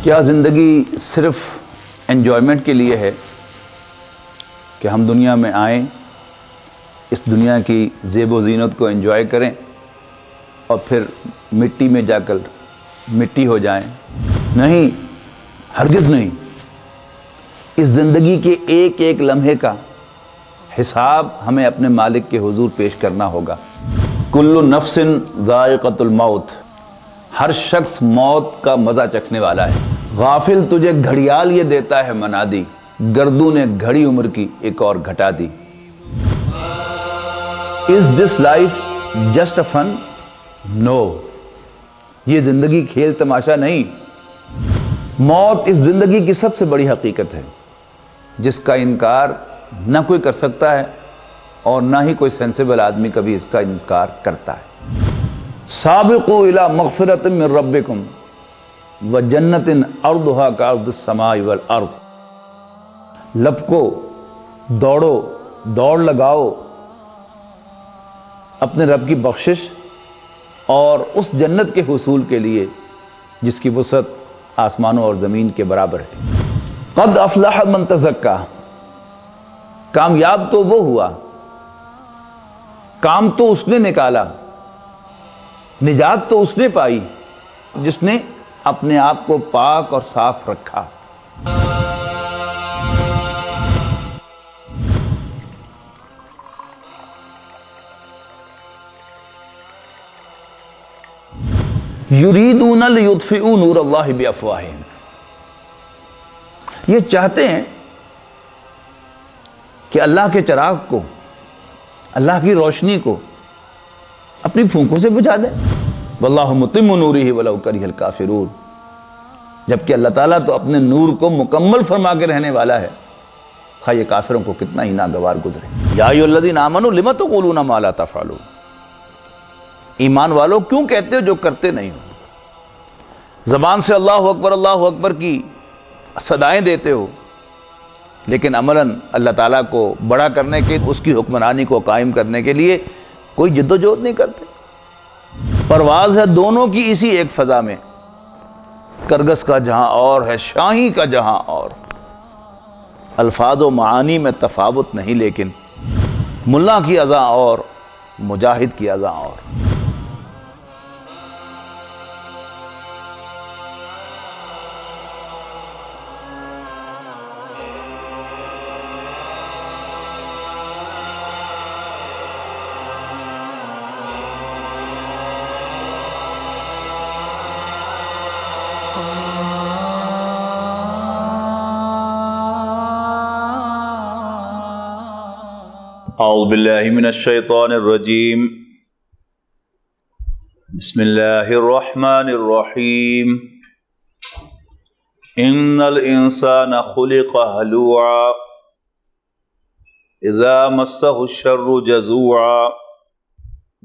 کیا زندگی صرف انجوائمنٹ کے لیے ہے کہ ہم دنیا میں آئیں، اس دنیا کی زیب و زینت کو انجوائے کریں اور پھر مٹی میں جا کر مٹی ہو جائیں؟ نہیں، ہرگز نہیں۔ اس زندگی کے ایک ایک لمحے کا حساب ہمیں اپنے مالک کے حضور پیش کرنا ہوگا۔ کل نفس ذائقۃ الموت، ہر شخص موت کا مزہ چکھنے والا ہے۔ غافل تجھے گھڑیال یہ دیتا ہے منادی، گردوں نے گھڑی عمر کی ایک اور گھٹا دی۔ Is this life just a fun? No، یہ زندگی کھیل تماشا نہیں۔ موت اس زندگی کی سب سے بڑی حقیقت ہے جس کا انکار نہ کوئی کر سکتا ہے اور نہ ہی کوئی سینسیبل آدمی کبھی اس کا انکار کرتا ہے۔ سابقوا الی مغفرۃ من ربکم وجنۃ عرضھا کعرض السماء والارض، لپکو، دوڑو، دوڑ لگاؤ اپنے رب کی بخشش اور اس جنت کے حصول کے لیے جس کی وسعت آسمانوں اور زمین کے برابر ہے۔ قد افلح من تزکا، کامیاب تو وہ ہوا، کام تو اس نے نکالا، نجات تو اس نے پائی جس نے اپنے آپ کو پاک اور صاف رکھا۔ یریدون لیطفئوا نور اللہ بافواہہم، یہ چاہتے ہیں کہ اللہ کے چراغ کو، اللہ کی روشنی کو اپنی پھونکوں سے بجھا دیں۔ واللہ متم نورہ ولو کرہ الکافرون، جبکہ اللہ تعالیٰ تو اپنے نور کو مکمل فرما کے رہنے والا ہے، خواہ یہ کافروں کو کتنا ہی ناگوار گزرے۔ یا ایھا الذین آمنوا لم تقولون ما لا تفعلون، ایمان والو کیوں کہتے ہو جو کرتے نہیں ہو؟ زبان سے اللہ اکبر کی صدائیں دیتے ہو لیکن عملاً اللہ تعالیٰ کو بڑا کرنے کے، اس کی حکمرانی کو قائم کرنے کے لیے کوئی جد و جہد نہیں کرتے۔ پرواز ہے دونوں کی اسی ایک فضا میں، کرگس کا جہاں اور ہے شاہی کا جہاں اور، الفاظ و معانی میں تفاوت نہیں لیکن ملا کی اذاں اور مجاہد کی اذاں اور۔ اعوذ باللہ من الشیطان الرجیم، بسم اللہ الرحمن الرحیم۔ ان الانسان خلق ہلوعا اذا مسہ الشر جزوعا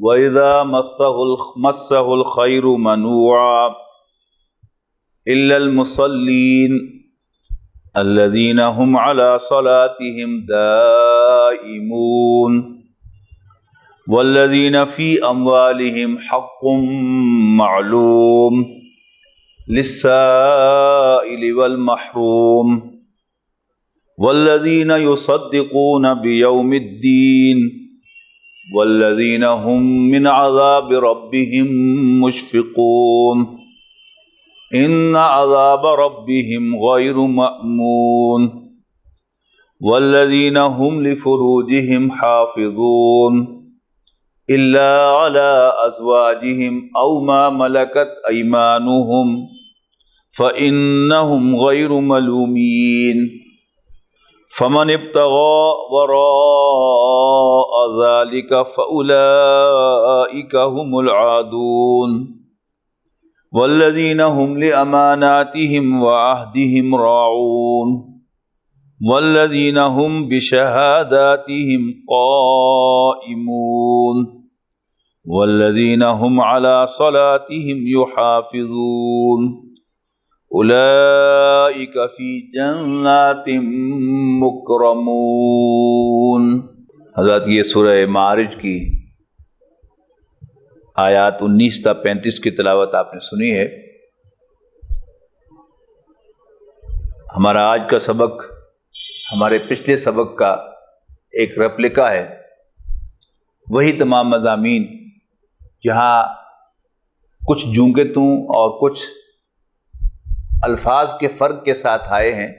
واذا مسہ الخیر منوعا الا المصلین الذین هم علی صلاتهم دائمون والذین فی اموالهم حق معلوم للسائل والمحروم والذین یصدقون بیوم الدین والذین هم من عذاب ربهم مشفقون ان عذاب ربهم غیر مأمون والذین هم لفروجهم حافظون الا على ازواجهم او ما ملكت ایمانهم فانهم غیر ملومین فمن ابتغى وراء ذلك فاولئک هم العادون والذین هم لأماناتهم وعہدهم راعون والذین هم بشہاداتهم قائمون والذین هم علی صلاتهم یحافظون اولئک فی جنات مکرمون۔ حضرات یہ سورہ معارج کی آیات 19 تا 35 کی تلاوت آپ نے سنی ہے۔ ہمارا آج کا سبق ہمارے پچھلے سبق کا ایک ریپلیکا ہے، وہی تمام مضامین جہاں کچھ جونگتوں اور کچھ الفاظ کے فرق کے ساتھ آئے ہیں،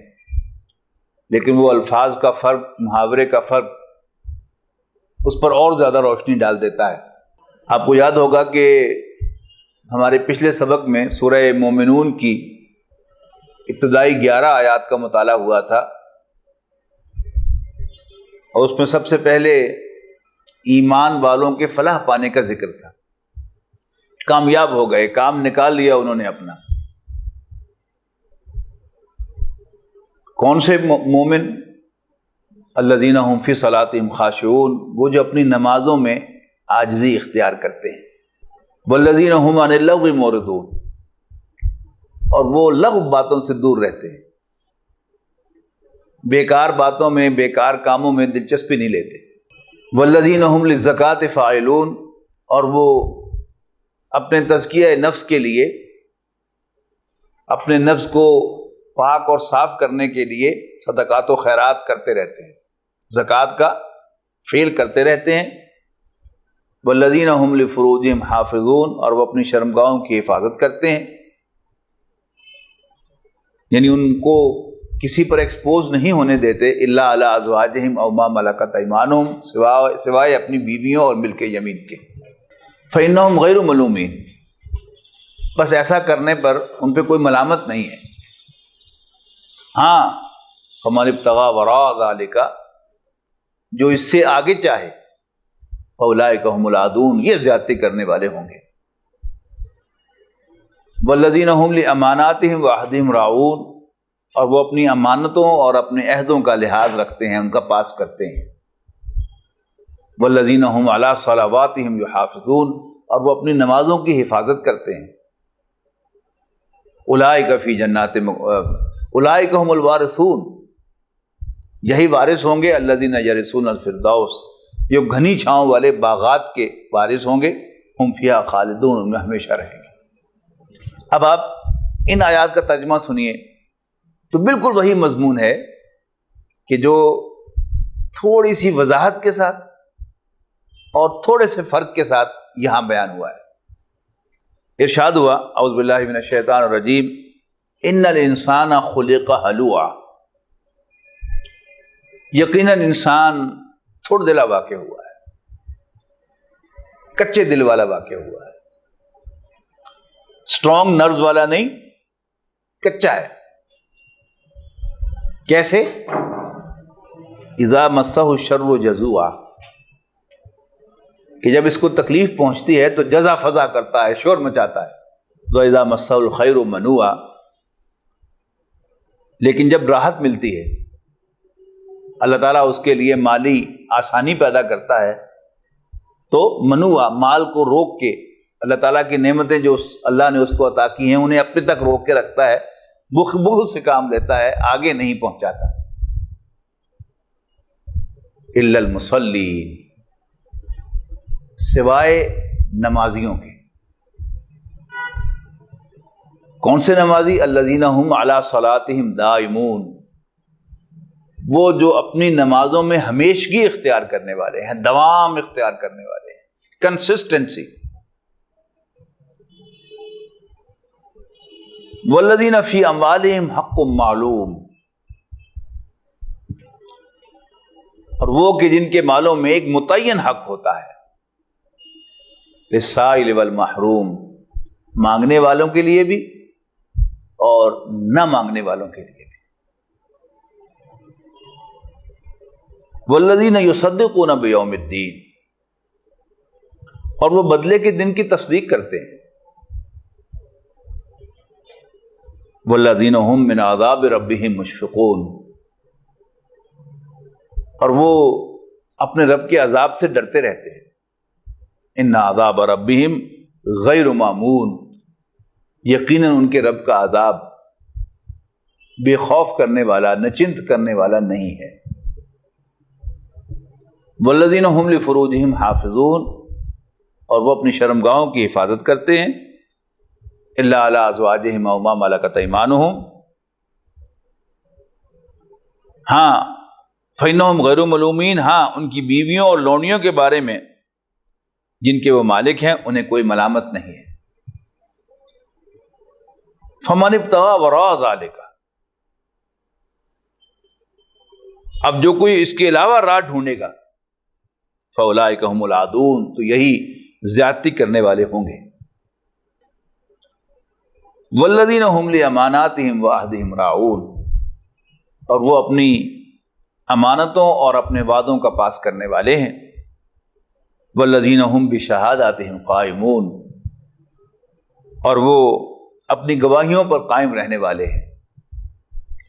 لیکن وہ الفاظ کا فرق، محاورے کا فرق اس پر اور زیادہ روشنی ڈال دیتا ہے۔ آپ کو یاد ہوگا کہ ہمارے پچھلے سبق میں سورہ مومنون کی ابتدائی 11 آیات کا مطالعہ ہوا تھا، اور اس میں سب سے پہلے ایمان والوں کے فلاح پانے کا ذکر تھا۔ کامیاب ہو گئے، کام نکال لیا انہوں نے اپنا۔ کون سے مومن؟ الذین هم فی صلاتہم خاشعون، وہ جو اپنی نمازوں میں عاجزی اختیار کرتے ہیں۔ والذین هم عن اللغو معرضون، اور وہ لغو باتوں سے دور رہتے ہیں، بیکار باتوں میں، بیکار کاموں میں دلچسپی نہیں لیتے۔ والذین هم للزکاۃ فاعلون، اور وہ اپنے تزکیہ نفس کے لیے، اپنے نفس کو پاک اور صاف کرنے کے لیے صدقات و خیرات کرتے رہتے ہیں، زکوٰۃ کا فعل کرتے رہتے ہیں۔ والذین هم لفروجہم حافظون، اور وہ اپنی شرمگاہوں کی حفاظت کرتے ہیں، یعنی ان کو کسی پر ایکسپوز نہیں ہونے دیتے۔ الا علی ازواجہم او ما ملکت ایمانہم، سوائے اپنی بیویوں اور ملک یمین کے۔ فإنہم غیر ملومین، بس ایسا کرنے پر ان پہ کوئی ملامت نہیں ہے۔ ہاں، فمن ابتغى وراء ذلک، جو اس سے آگے چاہے، فاولئک هم العادون، یہ زیادتی کرنے والے ہوں گے۔ والذین هم لاماناتہم وعہدہم راعون، اور وہ اپنی امانتوں اور اپنے عہدوں کا لحاظ رکھتے ہیں، ان کا پاس کرتے ہیں۔ والذین هم علی صلواتہم یحافظون، اور وہ اپنی نمازوں کی حفاظت کرتے ہیں۔ اولئک فی جنات اولئک هم الوارثون، یہی وارث ہوں گے۔ الذین یرثون الفردوس، جو گھنی چھاؤں والے باغات کے وارث ہوں گے۔ ہم فیہا خالدون، ان میں ہمیشہ رہیں گے۔ اب آپ ان آیات کا ترجمہ سنیے تو بالکل وہی مضمون ہے کہ جو تھوڑی سی وضاحت کے ساتھ اور تھوڑے سے فرق کے ساتھ یہاں بیان ہوا ہے۔ ارشاد ہوا، اعوذ باللہ من الشیطان الرجیم، ان الانسان خلق ہلوعا، یقیناً انسان تھوڑا دلا واقع ہوا ہے، کچے دل والا واقع ہوا ہے، اسٹرانگ نرز والا نہیں، کچا ہے۔ کیسے؟ اذا مسہ الشر جزوعا، کہ جب اس کو تکلیف پہنچتی ہے تو جزا فضا کرتا ہے، شور مچاتا ہے۔ واذا مسہ الخیر منوعا، لیکن جب راحت ملتی ہے، اللہ تعالیٰ اس کے لیے مالی آسانی پیدا کرتا ہے، تو منوعا، مال کو روک کے، اللہ تعالیٰ کی نعمتیں جو اللہ نے اس کو عطا کی ہیں انہیں اپنے تک روک کے رکھتا ہے، بخل سے کام لیتا ہے، آگے نہیں پہنچاتا۔ الا المصلین، سوائے نمازیوں کے۔ کون سے نمازی؟ الذین هم علی صلاتہم دائمون، وہ جو اپنی نمازوں میں ہمیشگی اختیار کرنے والے ہیں، دوام اختیار کرنے والے ہیں، کنسسٹنسی۔ والذین فی اموالہم حق معلوم، اور وہ کہ جن کے مالوں میں ایک متعین حق ہوتا ہے، للسائل والمحروم، مانگنے والوں کے لیے بھی اور نہ مانگنے والوں کے لیے بھی۔ والذین یصدقون بیوم الدین، اور وہ بدلے کے دن کی تصدیق کرتے ہیں۔ والذین هم من عذاب ربهم مشفقون، اور وہ اپنے رب کے عذاب سے ڈرتے رہتے ہیں۔ ان عذاب ربهم غیر مامون، یقیناً ان کے رب کا عذاب بے خوف کرنے والا، نچنت کرنے والا نہیں ہے۔ والذین هم لفروجہم حافظون، اور وہ اپنی شرمگاہوں کی حفاظت کرتے ہیں۔ الا علی ازواجہم او ما ملکت ایمانہم، ہاں فَإِنَّهُمْ غَيْرُ مَلُومِينَ، ہاں ان کی بیویوں اور لونڈیوں کے بارے میں جن کے وہ مالک ہیں انہیں کوئی ملامت نہیں ہے۔ فَمَنِ ابْتَغَىٰ وَرَاءَ ذَٰلِكَ، اب جو کوئی اس کے علاوہ راہ ڈھونڈے گا فَأُولَٰئِكَ هُمُ الْعَادُونَ، تو یہی زیادتی کرنے والے ہوں گے۔ وَالَّذِينَ هُمْ لِأَمَانَاتِهِمْ وَعَهْدِهِمْ رَاعُونَ، اور وہ اپنی امانتوں اور اپنے وعدوں کا پاس کرنے والے ہیں۔ وَالَّذِينَ هُمْ بِشَهَادَاتِهِمْ قَائِمُونَ، اور وہ اپنی گواہیوں پر قائم رہنے والے ہیں۔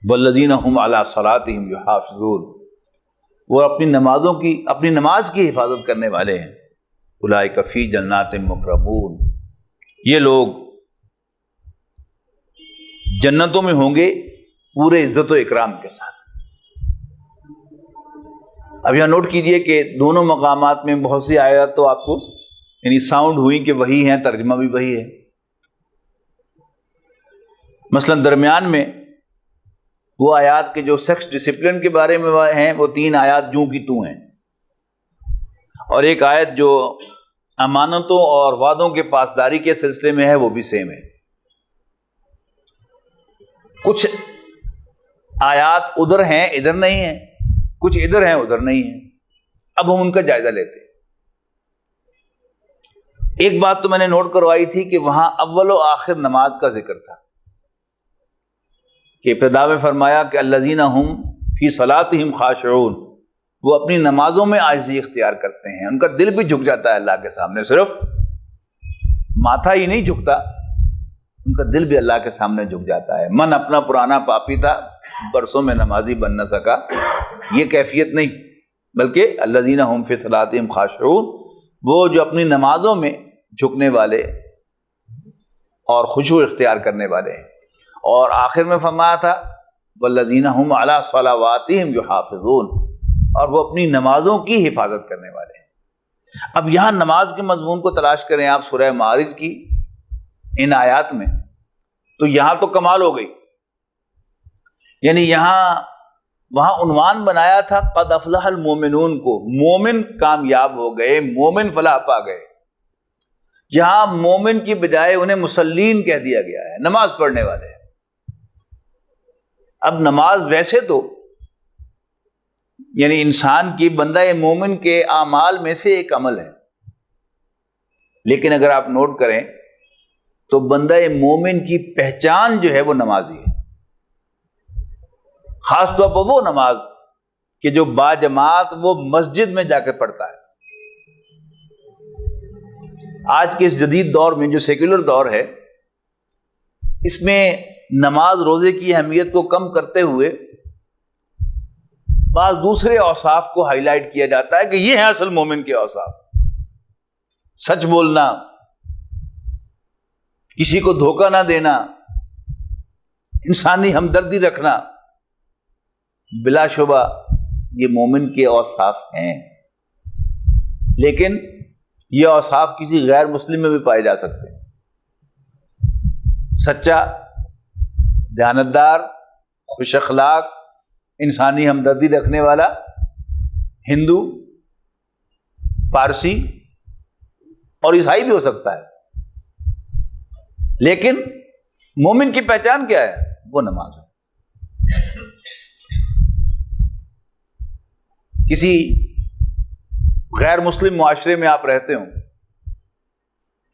وَالَّذِينَ هُمْ عَلَىٰ صَلَاتِهِمْ يُحَافِظُونَ، وہ اپنی نماز کی حفاظت کرنے والے ہیں۔ أُولَٰئِكَ فِي جَنَّاتٍ مُّكْرَمُونَ، یہ لوگ جنتوں میں ہوں گے پورے عزت و اکرام کے ساتھ۔ اب یہاں نوٹ کیجئے کہ دونوں مقامات میں بہت سی آیات تو آپ کو یعنی ساؤنڈ ہوئی کہ وہی ہیں، ترجمہ بھی وہی ہے۔ مثلا درمیان میں وہ آیات کے جو سیکس ڈسپلن کے بارے میں ہیں وہ 3 آیات جوں کی توں ہیں، اور ایک آیت جو امانتوں اور وعدوں کے پاسداری کے سلسلے میں ہے وہ بھی سیم ہے۔ کچھ آیات ادھر ہیں ادھر نہیں ہیں، کچھ ادھر ہیں ادھر نہیں ہیں۔ اب ہم ان کا جائزہ لیتے ہیں۔ ایک بات تو میں نے نوٹ کروائی تھی کہ وہاں اول و آخر نماز کا ذکر تھا، کہ ابتدا میں فرمایا کہ الذین ہم فی صلاتہم خاشعون، وہ اپنی نمازوں میں عاجزی اختیار کرتے ہیں، ان کا دل بھی جھک جاتا ہے اللہ کے سامنے، صرف ماتھا ہی نہیں جھکتا، ان کا دل بھی اللہ کے سامنے جھک جاتا ہے۔ من اپنا پرانا پاپی تھا، برسوں میں نمازی بن نہ سکا، یہ کیفیت نہیں، بلکہ الذین ہم فی صلاتہم خاشعون، وہ جو اپنی نمازوں میں جھکنے والے اور خشوع اختیار کرنے والے ہیں۔ اور آخر میں فرمایا تھا والذین ہم علی صلواتہم یحافظون، اور وہ اپنی نمازوں کی حفاظت کرنے والے ہیں۔ اب یہاں نماز کے مضمون کو تلاش کریں آپ سورہ معارج کی ان آیات میں، تو یہاں تو کمال ہو گئی، یعنی وہاں عنوان بنایا تھا قد افلح المومنون کو، مومن کامیاب ہو گئے، مومن فلاح پا گئے۔ یہاں مومن کی بجائے انہیں مسلین کہہ دیا گیا ہے، نماز پڑھنے والے۔ اب نماز ویسے تو یعنی انسان کی بندہ مومن کے اعمال میں سے ایک عمل ہے، لیکن اگر آپ نوٹ کریں تو بندہ مومن کی پہچان جو ہے وہ نمازی ہے، خاص طور پر وہ نماز کہ جو باجماعت وہ مسجد میں جا کے پڑھتا ہے۔ آج کے اس جدید دور میں جو سیکولر دور ہے، اس میں نماز روزے کی اہمیت کو کم کرتے ہوئے بعض دوسرے اوصاف کو ہائی لائٹ کیا جاتا ہے کہ یہ ہیں اصل مومن کے اوصاف: سچ بولنا، کسی کو دھوکہ نہ دینا، انسانی ہمدردی رکھنا۔ بلا شبہ یہ مومن کے اوصاف ہیں، لیکن یہ اوصاف کسی غیر مسلم میں بھی پائے جا سکتے ہیں۔ سچا، دیانتدار، خوش اخلاق، انسانی ہمدردی رکھنے والا ہندو، پارسی اور عیسائی بھی ہو سکتا ہے، لیکن مومن کی پہچان کیا ہے؟ وہ نماز ہے۔ کسی غیر مسلم معاشرے میں آپ رہتے ہوں،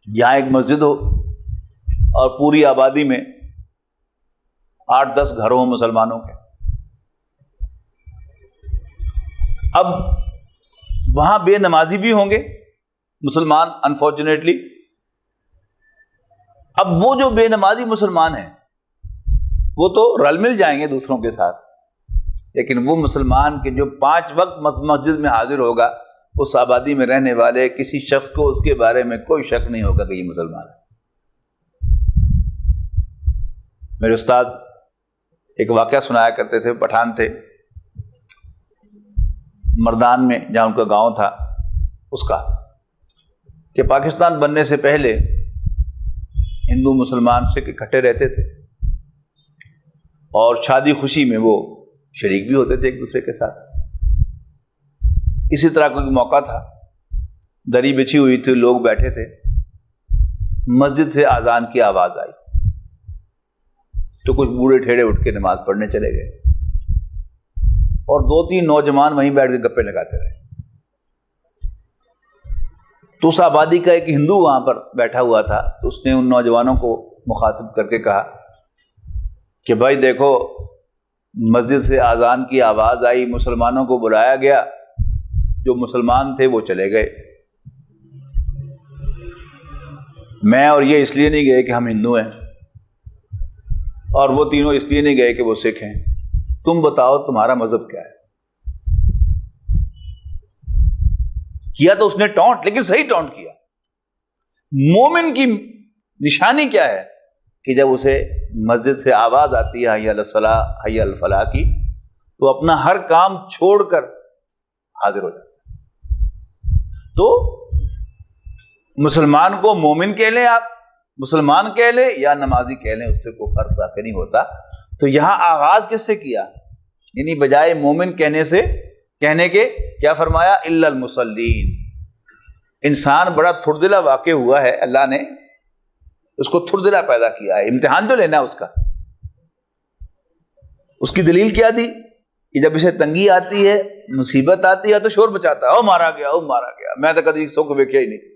یہاں ایک مسجد ہو اور پوری آبادی میں 8-10 گھر ہوں مسلمانوں کے، اب وہاں بے نمازی بھی ہوں گے مسلمان، انفارچونیٹلی۔ اب وہ جو بے نمازی مسلمان ہیں وہ تو رل مل جائیں گے دوسروں کے ساتھ، لیکن وہ مسلمان کہ جو 5 وقت مسجد میں حاضر ہوگا، اس آبادی میں رہنے والے کسی شخص کو اس کے بارے میں کوئی شک نہیں ہوگا کہ یہ مسلمان ہے۔ میرے استاد ایک واقعہ سنایا کرتے تھے، پٹھان تھے، مردان میں جہاں ان کا گاؤں تھا، اس کا کہ پاکستان بننے سے پہلے ہندو مسلمان سکھ اکٹھے رہتے تھے، اور شادی خوشی میں وہ شریک بھی ہوتے تھے ایک دوسرے کے ساتھ۔ اسی طرح کا ایک موقع تھا، دری بچھی ہوئی تھی، لوگ بیٹھے تھے، مسجد سے اذان کی آواز آئی تو کچھ بوڑھے ٹھیڑے اٹھ کے نماز پڑھنے چلے گئے اور 2-3 نوجوان وہیں بیٹھ کے گپے لگاتے رہے۔ تو اس آبادی کا ایک ہندو وہاں پر بیٹھا ہوا تھا، تو اس نے ان نوجوانوں کو مخاطب کر کے کہا کہ بھائی دیکھو، مسجد سے اذان کی آواز آئی، مسلمانوں کو بلایا گیا، جو مسلمان تھے وہ چلے گئے، میں اور یہ اس لیے نہیں گئے کہ ہم ہندو ہیں، اور وہ تینوں اس لیے نہیں گئے کہ وہ سکھ ہیں، تم بتاؤ تمہارا مذہب کیا ہے؟ کیا تو اس نے ٹونٹ، لیکن صحیح ٹونٹ کیا۔ مومن کی نشانی کیا ہے کہ جب اسے مسجد سے آواز آتی ہے حی علی الصلاۃ حی علی الفلاح کی، تو اپنا ہر کام چھوڑ کر حاضر ہو جاتا ہے۔ تو مسلمان کو مومن کہہ لیں، آپ مسلمان کہہ لیں یا نمازی کہہ لیں، اس سے کوئی فرق واقع نہیں ہوتا۔ تو یہاں آغاز کس سے کیا؟ یعنی بجائے مومن کہنے کے کیا فرمایا؟ الا المصلین۔ انسان بڑا تھردلا واقع ہوا ہے، اللہ نے اس کو تھردلا پیدا کیا ہے، امتحان جو لینا اس کا۔ اس کی دلیل کیا دی کہ جب اسے تنگی آتی ہے، مصیبت آتی ہے تو شور بچاتا ہے، او مارا گیا، او مارا گیا، میں تو کبھی سو کو دیکھا ہی نہیں۔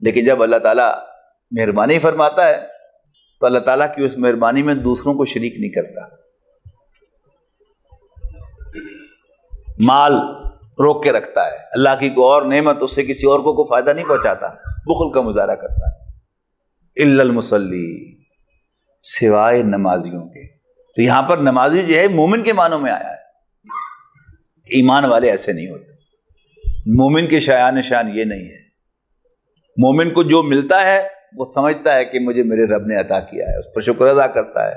لیکن جب اللہ تعالیٰ مہربانی فرماتا ہے تو اللہ تعالیٰ کی اس مہربانی میں دوسروں کو شریک نہیں کرتا۔ مال روک کے رکھتا ہے، اللہ کی کوئی اور نعمت اس سے کسی اور کو کوئی فائدہ نہیں پہنچاتا، بخل کا مظاہرہ کرتا ہے۔ الا المصلی، سوائے نمازیوں کے۔ تو یہاں پر نمازی جو ہے مومن کے معنوں میں آیا ہے۔ ایمان والے ایسے نہیں ہوتے، مومن کے شایان شان یہ نہیں ہے۔ مومن کو جو ملتا ہے وہ سمجھتا ہے کہ مجھے میرے رب نے عطا کیا ہے، اس پر شکر ادا کرتا ہے۔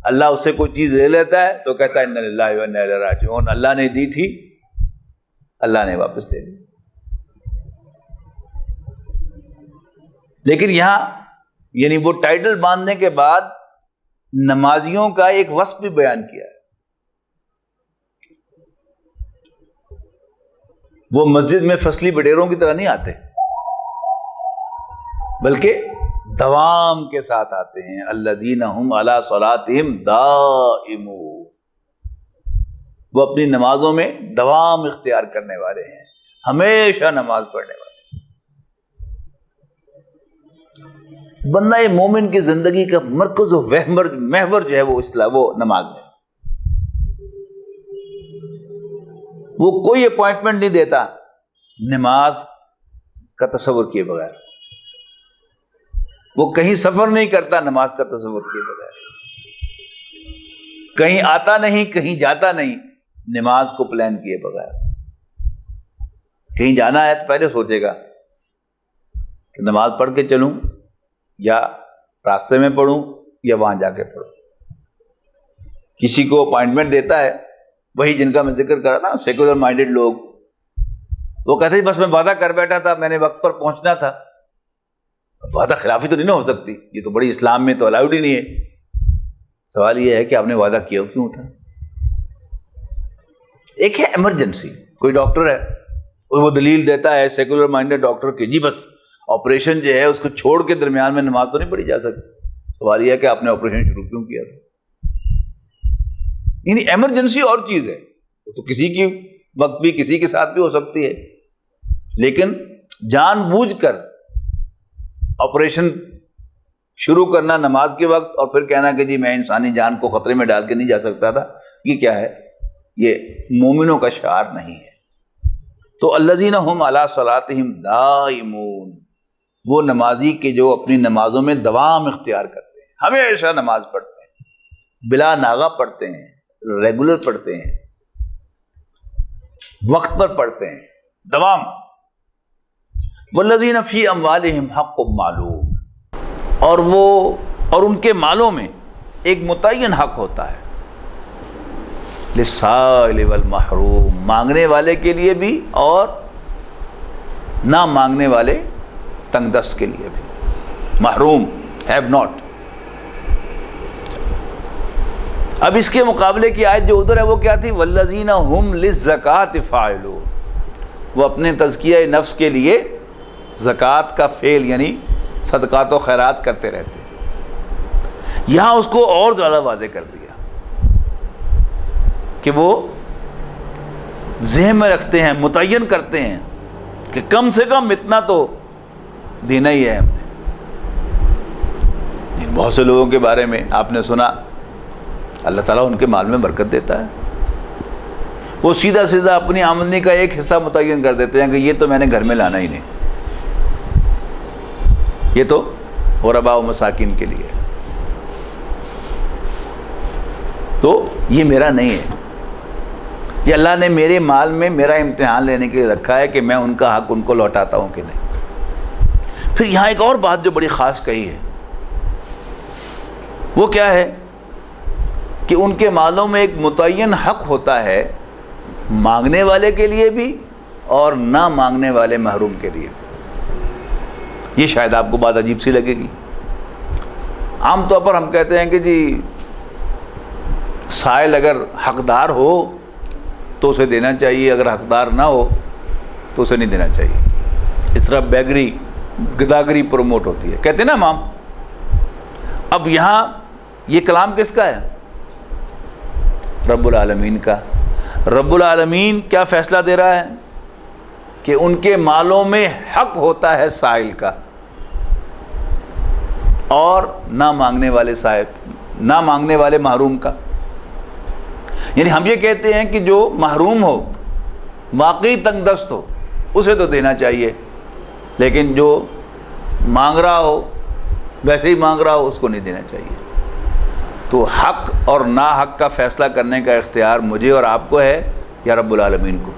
اللہ اس سے کوئی چیز لے لیتا ہے تو کہتا ہے انا للہ و انا الیہ راجعون، اللہ نے دی تھی، اللہ نے واپس دے دی۔ لیکن یہاں یعنی وہ ٹائٹل باندھنے کے بعد نمازیوں کا ایک وصف بھی بیان کیا ہے۔ وہ مسجد میں فصلی بڈیروں کی طرح نہیں آتے، بلکہ دوام کے ساتھ آتے ہیں۔ الذین هم علی صلاتہم دائمون، وہ اپنی نمازوں میں دوام اختیار کرنے والے ہیں، ہمیشہ نماز پڑھنے والے۔ بندہ مومن کی زندگی کا مرکز و محور جو ہے وہ نماز ہے۔ وہ کوئی اپوائنٹمنٹ نہیں دیتا نماز کا تصور کیے بغیر، وہ کہیں سفر نہیں کرتا نماز کا تصور کیے بغیر، کہیں آتا نہیں کہیں جاتا نہیں نماز کو پلان کیے بغیر۔ کہیں جانا ہے تو پہلے سوچے گا کہ نماز پڑھ کے چلوں یا راستے میں پڑھوں یا وہاں جا کے پڑھوں۔ کسی کو اپائنٹمنٹ دیتا ہے، وہی جن کا میں ذکر کر رہا تھا، سیکولر مائنڈڈ لوگ، وہ کہتے ہیں بس میں وعدہ کر بیٹھا تھا، میں نے وقت پر پہنچنا تھا۔ وعدہ خلافی تو نہیں نہ ہو سکتی، یہ تو بڑی اسلام میں تو الاؤڈ ہی نہیں ہے۔ سوال یہ ہے کہ آپ نے وعدہ کیا کیوں تھا؟ ایک ہے ایمرجنسی، کوئی ڈاکٹر ہے وہ دلیل دیتا ہے سیکولر مائنڈڈ ڈاکٹر کہ جی بس آپریشن جو ہے اس کو چھوڑ کے درمیان میں نماز تو نہیں پڑھی جا سکتی۔ سوال یہ ہے کہ آپ نے آپریشن شروع کیوں کیا تھا؟ یعنی ایمرجنسی اور چیز ہے، تو کسی کی وقت بھی کسی کے ساتھ بھی ہو سکتی ہے، لیکن جان بوجھ کر آپریشن شروع کرنا نماز کے وقت اور پھر کہنا کہ جی میں انسانی جان کو خطرے میں ڈال کے نہیں جا سکتا تھا، یہ کیا ہے؟ یہ مومنوں کا شعار نہیں ہے۔ تو الذین هم علی صلاتہم دائمون، وہ نمازی کے جو اپنی نمازوں میں دوام اختیار کرتے ہیں، ہمیشہ نماز پڑھتے ہیں، بلا ناغہ پڑھتے ہیں، ریگولر پڑھتے ہیں، وقت پر پڑھتے ہیں، دوام۔ والذین فی اموالہم حق معلوم، اور ان کے مالوں میں ایک متعین حق ہوتا ہے، للسائل والمحروم، مانگنے والے کے لیے بھی اور نہ مانگنے والے تنگ دست کے لیے بھی، محروم، ہیو ناٹ۔ اب اس کے مقابلے کی آیت جو ادھر ہے وہ کیا تھی؟ والذین هم للزکاۃ فاعلون، وہ اپنے تزکیہ نفس کے لیے زکوٰۃ کا فعل یعنی صدقات و خیرات کرتے رہتے ہیں۔ یہاں اس کو اور زیادہ واضح کر دیا کہ وہ ذہن میں رکھتے ہیں، متعین کرتے ہیں کہ کم سے کم اتنا تو دینا ہی ہے ہم نے۔ بہت سے لوگوں کے بارے میں آپ نے سنا اللہ تعالیٰ ان کے مال میں برکت دیتا ہے، وہ سیدھا سیدھا اپنی آمدنی کا ایک حصہ متعین کر دیتے ہیں کہ یہ تو میں نے گھر میں لانا ہی نہیں، یہ تو غرباء و مساکین کے لیے، تو یہ میرا نہیں ہے، یہ اللہ نے میرے مال میں میرا امتحان لینے کے لیے رکھا ہے کہ میں ان کا حق ان کو لوٹاتا ہوں کہ نہیں۔ پھر یہاں ایک اور بات جو بڑی خاص کہی ہے، وہ کیا ہے کہ ان کے مالوں میں ایک متعین حق ہوتا ہے مانگنے والے کے لیے بھی اور نہ مانگنے والے محروم کے لیے۔ یہ شاید آپ کو بات عجیب سی لگے گی۔ عام طور پر ہم کہتے ہیں کہ جی سائل اگر حقدار ہو تو اسے دینا چاہیے، اگر حقدار نہ ہو تو اسے نہیں دینا چاہیے۔ اس طرح بیگری، گداگری پروموٹ ہوتی ہے، کہتے ہیں نا امام۔ اب یہاں یہ کلام کس کا ہے؟ رب العالمین کا۔ رب العالمین کیا فیصلہ دے رہا ہے کہ ان کے مالوں میں حق ہوتا ہے سائل کا اور نہ مانگنے والے صاحب، نہ مانگنے والے محروم کا۔ یعنی ہم یہ کہتے ہیں کہ جو محروم ہو، واقعی تنگ دست ہو، اسے تو دینا چاہیے، لیکن جو مانگ رہا ہو، ویسے ہی مانگ رہا ہو، اس کو نہیں دینا چاہیے۔ تو حق اور ناحق کا فیصلہ کرنے کا اختیار مجھے اور آپ کو ہے یا رب العالمین کو؟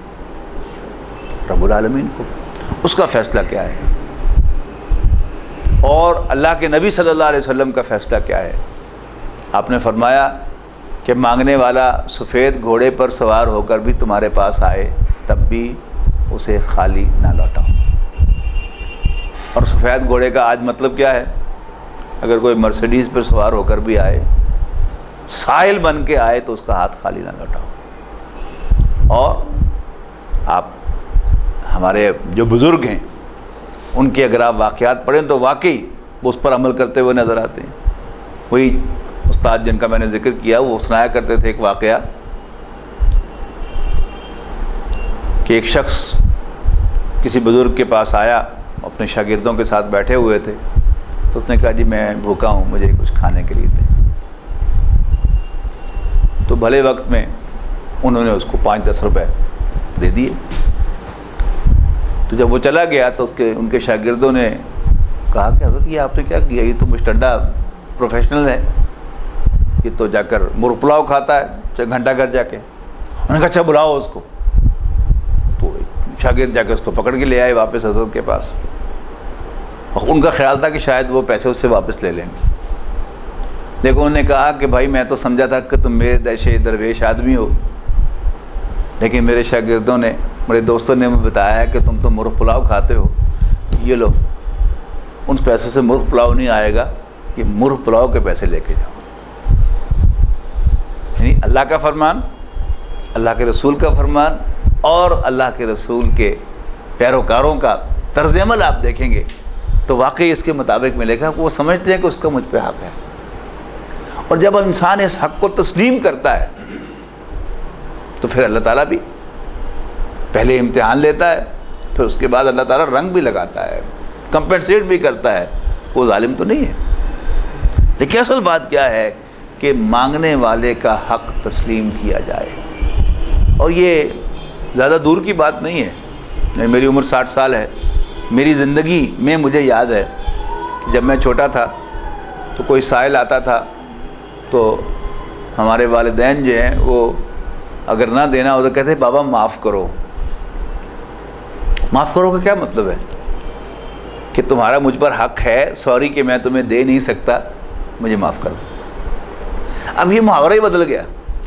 رب العالمین کو۔ اس کا فیصلہ کیا ہے؟ اور اللہ کے نبی صلی اللہ علیہ وسلم کا فیصلہ کیا ہے؟ آپ نے فرمایا کہ مانگنے والا سفید گھوڑے پر سوار ہو کر بھی تمہارے پاس آئے تب بھی اسے خالی نہ لوٹاؤ۔ اور سفید گھوڑے کا آج مطلب کیا ہے؟ اگر کوئی مرسیڈیز پر سوار ہو کر بھی آئے، سائل بن کے آئے، تو اس کا ہاتھ خالی نہ لوٹاؤ۔ اور آپ ہمارے جو بزرگ ہیں ان کے اگر آپ واقعات پڑھیں تو واقعی وہ اس پر عمل کرتے ہوئے نظر آتے ہیں۔ وہی استاد جن کا میں نے ذکر کیا وہ سنایا کرتے تھے ایک واقعہ کہ ایک شخص کسی بزرگ کے پاس آیا، اپنے شاگردوں کے ساتھ بیٹھے ہوئے تھے، تو اس نے کہا جی میں بھوکا ہوں، مجھے کچھ کھانے کے لیے دیں۔ تو بھلے وقت میں انہوں نے اس کو 5-10 روپے دے دیے۔ تو جب وہ چلا گیا تو ان کے شاگردوں نے کہا کہ حضرت یہ آپ نے کیا کیا؟ یہ تو مشٹنڈا پروفیشنل ہے، یہ تو جا کر مرغ پلاؤ کھاتا ہے گھنٹہ گھر جا کے۔ انہوں نے کہا اچھا بلاؤ اس کو۔ تو شاگرد جا کے اس کو پکڑ کے لے آئے واپس حضرت کے پاس۔ ان کا خیال تھا کہ شاید وہ پیسے اس سے واپس لے لیں گے، لیکن انہوں نے کہا کہ بھائی میں تو سمجھا تھا کہ تم میرے دیشے درویش آدمی ہو، لیکن میرے شاگردوں نے، میرے دوستوں نے مجھے بتایا کہ تم تو مرغ پلاؤ کھاتے ہو، یہ لو، ان پیسوں سے مرغ پلاؤ نہیں آئے گا، یہ مرغ پلاؤ کے پیسے لے کے جاؤ۔ یعنی اللہ کا فرمان، اللہ کے رسول کا فرمان اور اللہ کے رسول کے پیروکاروں کا طرز عمل آپ دیکھیں گے تو واقعی اس کے مطابق ملے گا کہ وہ سمجھتے ہیں کہ اس کا مجھ پہ حق ہے۔ اور جب انسان اس حق کو تسلیم کرتا ہے تو پھر اللہ تعالیٰ بھی پہلے امتحان لیتا ہے، پھر اس کے بعد اللہ تعالیٰ رنگ بھی لگاتا ہے، کمپنسیٹ بھی کرتا ہے۔ وہ ظالم تو نہیں ہے، لیکن اصل بات کیا ہے کہ مانگنے والے کا حق تسلیم کیا جائے۔ اور یہ زیادہ دور کی بات نہیں ہے، میری عمر 60 سال ہے، میری زندگی میں مجھے یاد ہے کہ جب میں چھوٹا تھا تو کوئی سائل آتا تھا تو ہمارے والدین جو ہیں وہ اگر نہ دینا ہو تو کہتے بابا معاف کرو۔ معاف کرو کا کیا مطلب ہے؟ کہ تمہارا مجھ پر حق ہے، سوری کہ میں تمہیں دے نہیں سکتا، مجھے معاف کر دو۔ اب یہ محاورہ ہی بدل گیا،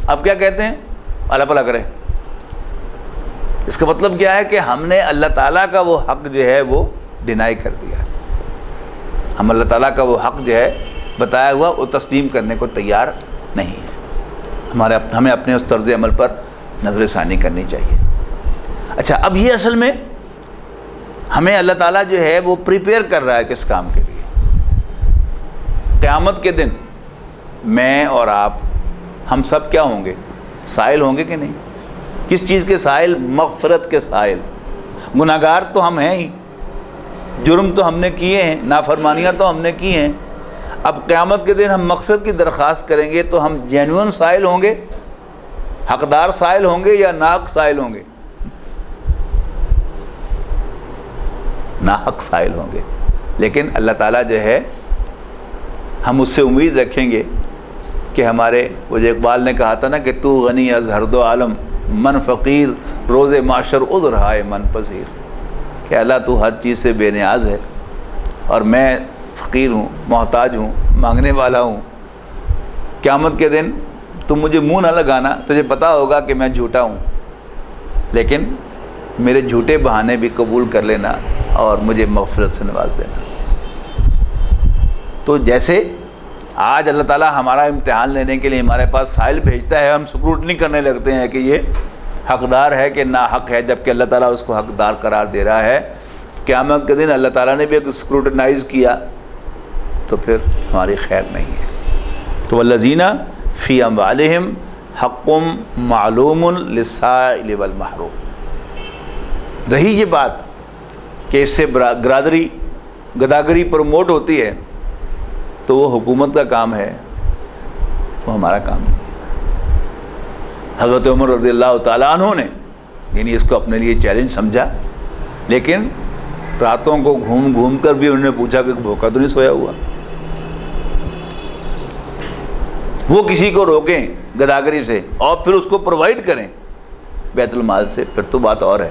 اب کیا کہتے ہیں؟ اللہ بھلا کرے۔ اس کا مطلب کیا ہے کہ ہم نے اللہ تعالیٰ کا وہ حق جو ہے وہ ڈینائی کر دیا، ہم اللہ تعالیٰ کا وہ حق جو ہے بتایا ہوا وہ تسلیم کرنے کو تیار نہیں ہے۔ ہمیں اپنے اس طرز عمل پر نظر ثانی کرنی چاہیے۔ اچھا، اب یہ اصل میں ہمیں اللہ تعالیٰ جو ہے وہ پریپیئر کر رہا ہے کس کام کے لیے؟ قیامت کے دن میں اور آپ، ہم سب کیا ہوں گے؟ سائل ہوں گے کہ نہیں؟ کس چیز کے سائل؟ مغفرت کے سائل۔ گناہ گار تو ہم ہیں ہی، جرم تو ہم نے کیے ہیں، نافرمانیاں تو ہم نے کی ہیں۔ اب قیامت کے دن ہم مغفرت کی درخواست کریں گے تو ہم جینوئن سائل ہوں گے، حقدار سائل ہوں گے، یا ناحق سائل ہوں گے؟ ناحق سائل ہوں گے۔ لیکن اللہ تعالیٰ جو ہے، ہم اس سے امید رکھیں گے کہ ہمارے، وہ جو اقبال نے کہا تھا نا کہ تو غنی از ہر دو عالم، من فقیر روز معاشر عذر ہائے من پذیر، کہ اللہ تو ہر چیز سے بے نیاز ہے اور میں فقیر ہوں، محتاج ہوں، مانگنے والا ہوں۔ قیامت کے دن تم مجھے منہ نہ لگانا، تجھے پتہ ہوگا کہ میں جھوٹا ہوں، لیکن میرے جھوٹے بہانے بھی قبول کر لینا اور مجھے مغفرت سے نواز دینا۔ تو جیسے آج اللہ تعالیٰ ہمارا امتحان لینے کے لیے ہمارے پاس سائل بھیجتا ہے، ہم سکروٹنی کرنے لگتے ہیں کہ یہ حقدار ہے کہ ناحق ہے، جبکہ اللہ تعالیٰ اس کو حقدار قرار دے رہا ہے۔ قیامت کے دن اللہ تعالیٰ نے بھی ایک سکروٹنائز کیا تو پھر ہماری خیر نہیں ہے۔ تو والذین فی اموالہم حق معلوم للسائل والمحروم۔ رہی یہ بات کہ اس سے گداگری پروموٹ ہوتی ہے تو وہ حکومت کا کام ہے، وہ ہمارا کام نہیں ہے۔ حضرت عمر رضی اللہ تعالیٰ عنہ نے یعنی اس کو اپنے لیے چیلنج سمجھا، لیکن راتوں کو گھوم گھوم کر بھی انہوں نے پوچھا کہ بھوکا تو نہیں سویا ہوا۔ وہ کسی کو روکیں گداگری سے اور پھر اس کو پرووائڈ کریں بیت المال سے، پھر تو بات اور ہے،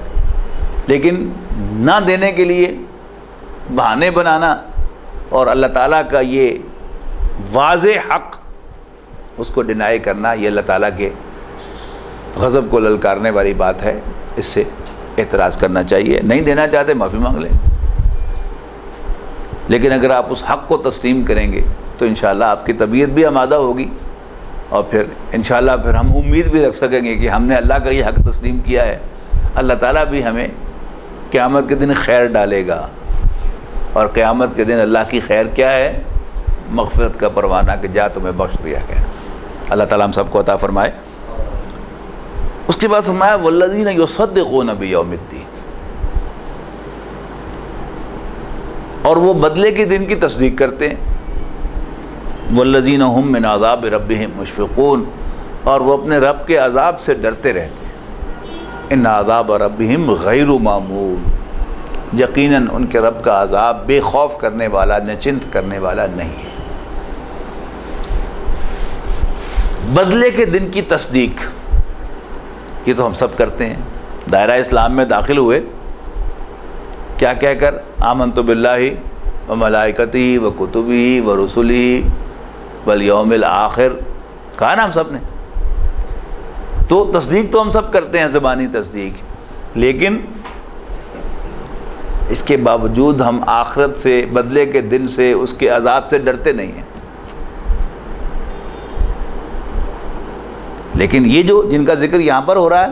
لیکن نہ دینے کے لیے بہانے بنانا اور اللہ تعالیٰ کا یہ واضح حق اس کو ڈینائی کرنا، یہ اللہ تعالیٰ کے غضب کو للکارنے والی بات ہے۔ اس سے اعتراض کرنا چاہیے، نہیں دینا چاہتے معافی مانگ لیں، لیکن اگر آپ اس حق کو تسلیم کریں گے تو انشاءاللہ آپ کی طبیعت بھی آمادہ ہوگی، اور پھر انشاءاللہ پھر ہم امید بھی رکھ سکیں گے کہ ہم نے اللہ کا یہ حق تسلیم کیا ہے، اللہ تعالیٰ بھی ہمیں قیامت کے دن خیر ڈالے گا۔ اور قیامت کے دن اللہ کی خیر کیا ہے؟ مغفرت کا پروانہ کہ جا تمہیں بخش دیا گیا۔ اللہ تعالیٰ ہم سب کو عطا فرمائے۔ اس کے بعد فرمایا والذین یصدقون بیوم الدین، اور وہ بدلے کے دن کی تصدیق کرتے ہیں۔ والذین هم من عذاب ربهم مشفقون، اور وہ اپنے رب کے عذاب سے ڈرتے رہتے ہیں۔ ان عذاب ربهم غیر معمول، یقیناً ان کے رب کا عذاب بے خوف کرنے والا، نچنت کرنے والا نہیں ہے۔ بدلے کے دن کی تصدیق یہ تو ہم سب کرتے ہیں۔ دائرہ اسلام میں داخل ہوئے کیا کہہ کر؟ آمنت باللہ وملائکتہ وکتبہ ورسلہ والیوم الآخر، کہا نا ہم سب نے۔ تو تصدیق تو ہم سب کرتے ہیں، زبانی تصدیق، لیکن اس کے باوجود ہم آخرت سے، بدلے کے دن سے، اس کے عذاب سے ڈرتے نہیں ہیں۔ لیکن یہ جو جن کا ذکر یہاں پر ہو رہا ہے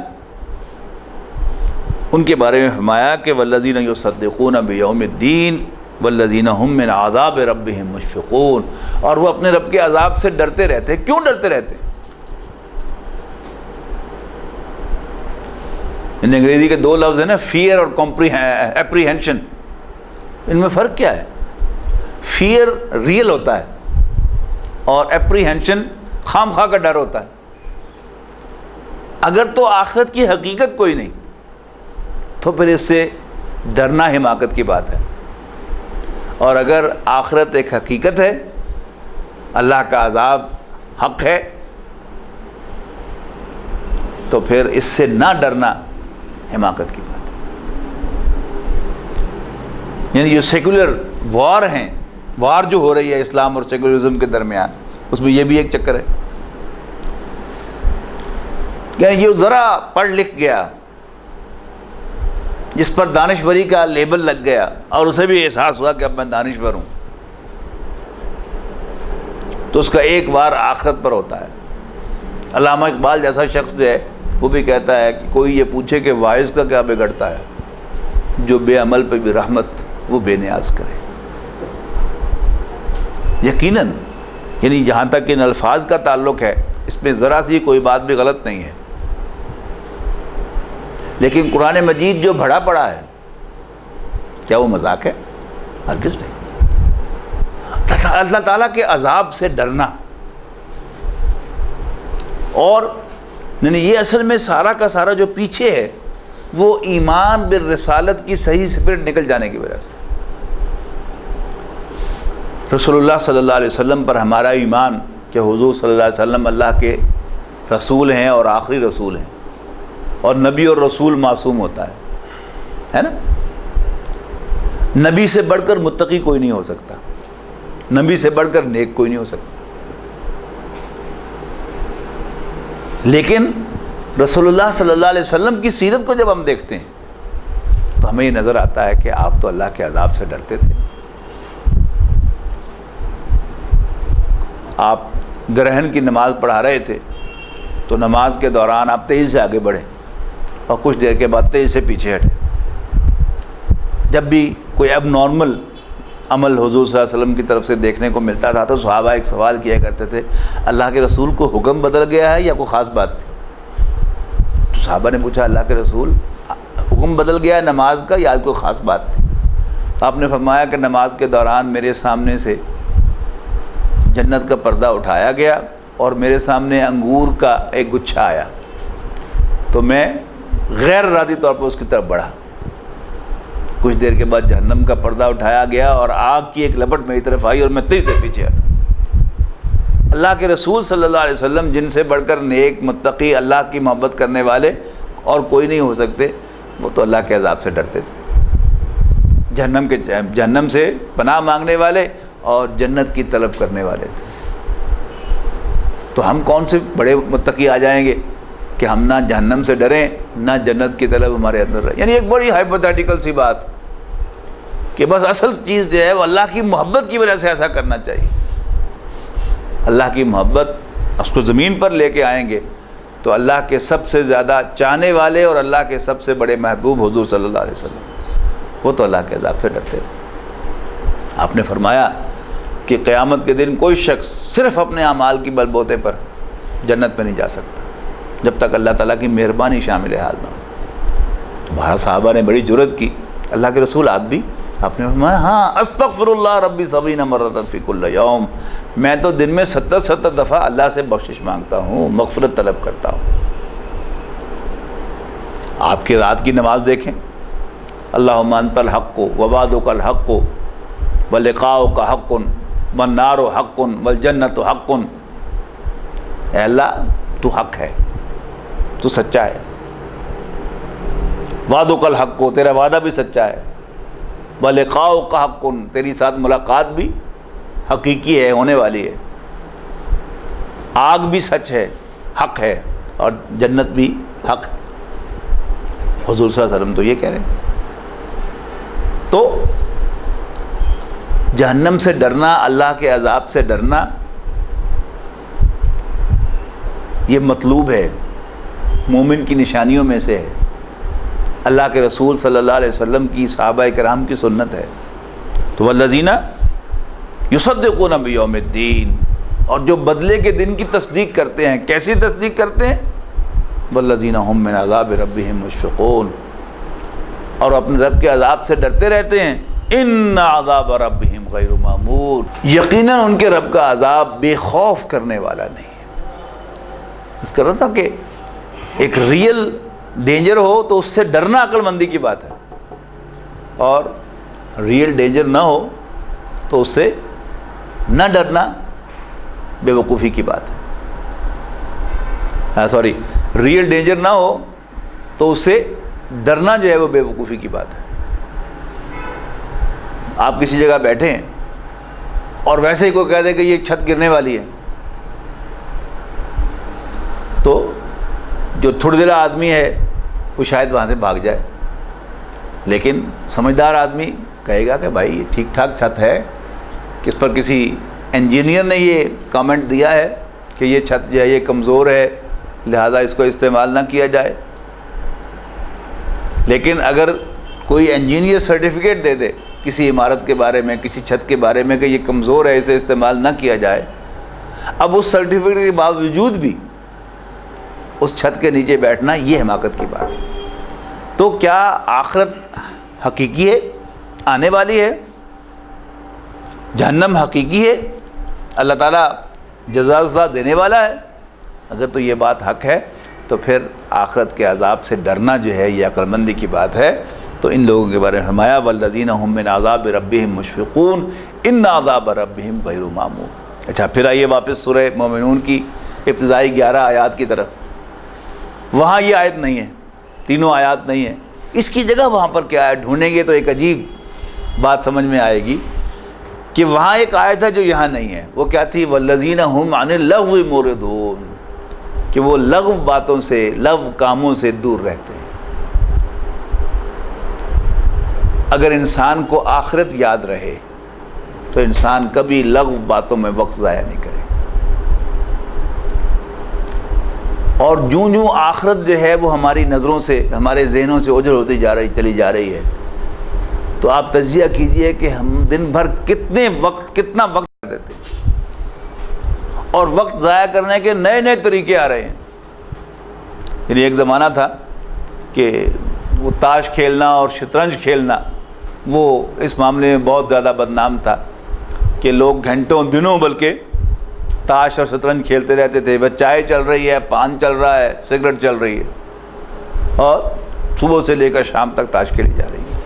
ان کے بارے میں فرمایا کہ والذین یصدقون بیوم الدین والذین هم من عذاب ربهم مشفقون، اور وہ اپنے رب کے عذاب سے ڈرتے رہتے ہیں۔ کیوں ڈرتے رہتے ہیں؟ ان انگریزی کے دو لفظ ہیں نا، فیئر اور اپریہنشن، ان میں فرق کیا ہے؟ فیئر ریئل ہوتا ہے اور اپریہنشن خام خواہ کا ڈر ہوتا ہے۔ اگر تو آخرت کی حقیقت کوئی نہیں تو پھر اس سے ڈرنا حماقت کی بات ہے، اور اگر آخرت ایک حقیقت ہے، اللہ کا عذاب حق ہے، تو پھر اس سے نہ ڈرنا حماقت کی بات ہے۔ یعنی جو سیکولر وار ہیں، وار جو ہو رہی ہے اسلام اور سیکولرزم کے درمیان، اس میں یہ بھی ایک چکر ہے۔ یعنی یہ ذرا پڑھ لکھ گیا، جس پر دانشوری کا لیبل لگ گیا اور اسے بھی احساس ہوا کہ اب میں دانشور ہوں، تو اس کا ایک وار آخرت پر ہوتا ہے علامہ اقبال جیسا شخص جو ہے وہ بھی کہتا ہے کہ کوئی یہ پوچھے کہ واعظ کا کیا بگڑتا ہے، جو بے عمل پہ بھی رحمت وہ بے نیاز کرے۔ یقیناً یعنی جہاں تک ان الفاظ کا تعلق ہے اس میں ذرا سی کوئی بات بھی غلط نہیں ہے، لیکن قرآن مجید جو بھرا پڑا ہے کیا وہ مذاق ہے؟ ہرگز نہیں۔ اللہ تعالیٰ کے عذاب سے ڈرنا، اور یعنی یہ اصل میں سارا کا سارا جو پیچھے ہے وہ ایمان بالرسالت کی صحیح اسپرٹ نکل جانے کی وجہ سے۔ رسول اللہ صلی اللہ علیہ وسلم پر ہمارا ایمان کہ حضور صلی اللہ علیہ وسلم اللہ کے رسول ہیں اور آخری رسول ہیں، اور نبی اور رسول معصوم ہوتا ہے نا۔ نبی سے بڑھ کر متقی کوئی نہیں ہو سکتا، نبی سے بڑھ کر نیک کوئی نہیں ہو سکتا، لیکن رسول اللہ صلی اللہ علیہ وسلم کی سیرت کو جب ہم دیکھتے ہیں تو ہمیں یہ نظر آتا ہے کہ آپ تو اللہ کے عذاب سے ڈرتے تھے۔ آپ گرہن کی نماز پڑھا رہے تھے تو نماز کے دوران آپ تیزی سے آگے بڑھے اور کچھ دیر کے بعد تیزی سے پیچھے ہٹے۔ جب بھی کوئی اب نارمل عمل حضور صلی اللہ علیہ وسلم کی طرف سے دیکھنے کو ملتا تھا تو صحابہ ایک سوال کیا کرتے تھے، اللہ کے رسول کو حکم بدل گیا ہے یا کوئی خاص بات تھی؟ تو صحابہ نے پوچھا، اللہ کے رسول حکم بدل گیا ہے نماز کا یا کوئی خاص بات تھی؟ آپ نے فرمایا کہ نماز کے دوران میرے سامنے سے جنت کا پردہ اٹھایا گیا اور میرے سامنے انگور کا ایک گچھا آیا تو میں غیر ارادی طور پر اس کی طرف بڑھا۔ کچھ دیر کے بعد جہنم کا پردہ اٹھایا گیا اور آگ کی ایک لپٹ میری طرف آئی اور میں تیزی سے پیچھے ہٹا۔ اللہ کے رسول صلی اللہ علیہ وسلم جن سے بڑھ کر نیک متقی اللہ کی محبت کرنے والے اور کوئی نہیں ہو سکتے، وہ تو اللہ کے عذاب سے ڈرتے تھے، جہنم سے پناہ مانگنے والے اور جنت کی طلب کرنے والے تھے۔ تو ہم کون سے بڑے متقی آ جائیں گے کہ ہم نہ جہنم سے ڈریں نہ جنت کی طلب ہمارے اندر رہے؟ یعنی ایک بڑی ہائپوتھیٹیکل سی بات کہ بس اصل چیز جو ہے وہ اللہ کی محبت کی وجہ سے ایسا کرنا چاہیے۔ اللہ کی محبت اس کو زمین پر لے کے آئیں گے تو اللہ کے سب سے زیادہ چاہنے والے اور اللہ کے سب سے بڑے محبوب حضور صلی اللہ علیہ وسلم وہ تو اللہ کے عذاب سے ڈرتے تھے۔ آپ نے فرمایا کہ قیامت کے دن کوئی شخص صرف اپنے اعمال کی بل بوتے پر جنت میں نہیں جا سکتا جب تک اللہ تعالیٰ کی مہربانی شامل حال نہ ہو۔ تو بہت صحابہ نے بڑی جرأت کی، اللہ کے رسول آپ بھی؟ آپ نے فرمایا ہاں، استغفر اللہ ربی 70 مرۃ فی کل یوم، میں تو دن میں 70 دفعہ اللہ سے بخشش مانگتا ہوں، مغفرت طلب کرتا ہوں۔ آپ کی رات کی نماز دیکھیں، اللہم انت الحق ووعدک الحق ولقاؤک حق والنار حق والجنت حق، اے اللہ تو حق ہے، تو سچا ہے، وعدک الحق، تیرا وعدہ بھی سچا ہے، ولقاؤک حق، تیری ساتھ ملاقات بھی حقیقی ہے، ہونے والی ہے، آگ بھی سچ ہے، حق ہے، اور جنت بھی حق ہے۔ حضور صلی اللہ علیہ وسلم تو یہ کہہ رہے ہیں۔ تو جہنم سے ڈرنا، اللہ کے عذاب سے ڈرنا، یہ مطلوب ہے، مومن کی نشانیوں میں سے ہے، اللہ کے رسول صلی اللہ علیہ وسلم کی، صحابہ کرام کی سنت ہے۔ تو والذین یصدقون بیوم الدین، اور جو بدلے کے دن کی تصدیق کرتے ہیں، کیسی تصدیق کرتے ہیں؟ والذین ھم من عذاب ربہم مشفقون، اور اپنے رب کے عذاب سے ڈرتے رہتے ہیں۔ ان عذاب ربہم غیر مامون، یقیناً ان کے رب کا عذاب بے خوف کرنے والا نہیں ہے۔ اس کا مطلب کہ ایک ریئل ڈینجر ہو تو اس سے ڈرنا عقل مندی کی بات ہے، اور ریئل ڈینجر نہ ہو تو اس سے نہ ڈرنا بے وقوفی کی بات ہے۔ ریئل ڈینجر نہ ہو تو اس سے ڈرنا جو ہے وہ بے وقوفی کی بات ہے۔ آپ کسی جگہ بیٹھے ہیں اور ویسے ہی کوئی کہہ دے کہ یہ چھت گرنے والی ہے، تو جو تھوڑی دیر آدمی ہے وہ شاید وہاں سے بھاگ جائے، لیکن سمجھدار آدمی کہے گا کہ بھائی یہ ٹھیک ٹھاک چھت ہے، کہ اس پر کسی انجینئر نے یہ کامنٹ دیا ہے کہ یہ چھت جو ہے یہ کمزور ہے لہذا اس کو استعمال نہ کیا جائے۔ لیکن اگر کوئی انجینئر سرٹیفکیٹ دے دے کسی عمارت کے بارے میں، کسی چھت کے بارے میں کہ یہ کمزور ہے، اسے استعمال نہ کیا جائے، اب اس سرٹیفکیٹ کے باوجود بھی اس چھت کے نیچے بیٹھنا، یہ حماقت کی بات ہے۔ تو کیا آخرت حقیقی ہے، آنے والی ہے؟ جہنم حقیقی ہے؟ اللہ تعالیٰ جزا دینے والا ہے؟ اگر تو یہ بات حق ہے تو پھر آخرت کے عذاب سے ڈرنا جو ہے یہ عقل مندی کی بات ہے۔ تو ان لوگوں کے بارے میں فرمایا والذین هم من عذاب ربهم مشفقون ان عذاب ربهم غیر مامون۔ اچھا، پھر آئیے واپس سورہ مومنون کی ابتدائی 11 آیات کی طرف۔ وہاں یہ آیت نہیں ہے، تینوں آیات نہیں ہیں، اس کی جگہ وہاں پر کیا ہے ڈھونڈیں گے تو ایک عجیب بات سمجھ میں آئے گی کہ وہاں ایک آیت ہے جو یہاں نہیں ہے۔ وہ کیا تھی؟ والذین هم عن اللغو معرضون، کہ وہ لغو باتوں سے، لغو کاموں سے دور رہتے ہیں۔ اگر انسان کو آخرت یاد رہے تو انسان کبھی لغو باتوں میں وقت ضائع نہیں کرے، اور جوں جوں آخرت جو ہے وہ ہماری نظروں سے، ہمارے ذہنوں سے اوجھل ہوتی چلی جا رہی ہے، تو آپ تجزیہ کیجئے کہ ہم دن بھر کتنا وقت کر دیتے ہیں، اور وقت ضائع کرنے کے نئے نئے طریقے آ رہے ہیں۔ یعنی ایک زمانہ تھا کہ وہ تاش کھیلنا اور شطرنج کھیلنا وہ اس معاملے میں بہت زیادہ بدنام تھا کہ لوگ گھنٹوں دنوں بلکہ تاش اور شطرنج کھیلتے رہتے تھے۔ بس چائے چل رہی ہے، پان چل رہا ہے، سگریٹ چل رہی ہے، اور صبح سے لے کر شام تک تاش کھیلی جا رہی ہے۔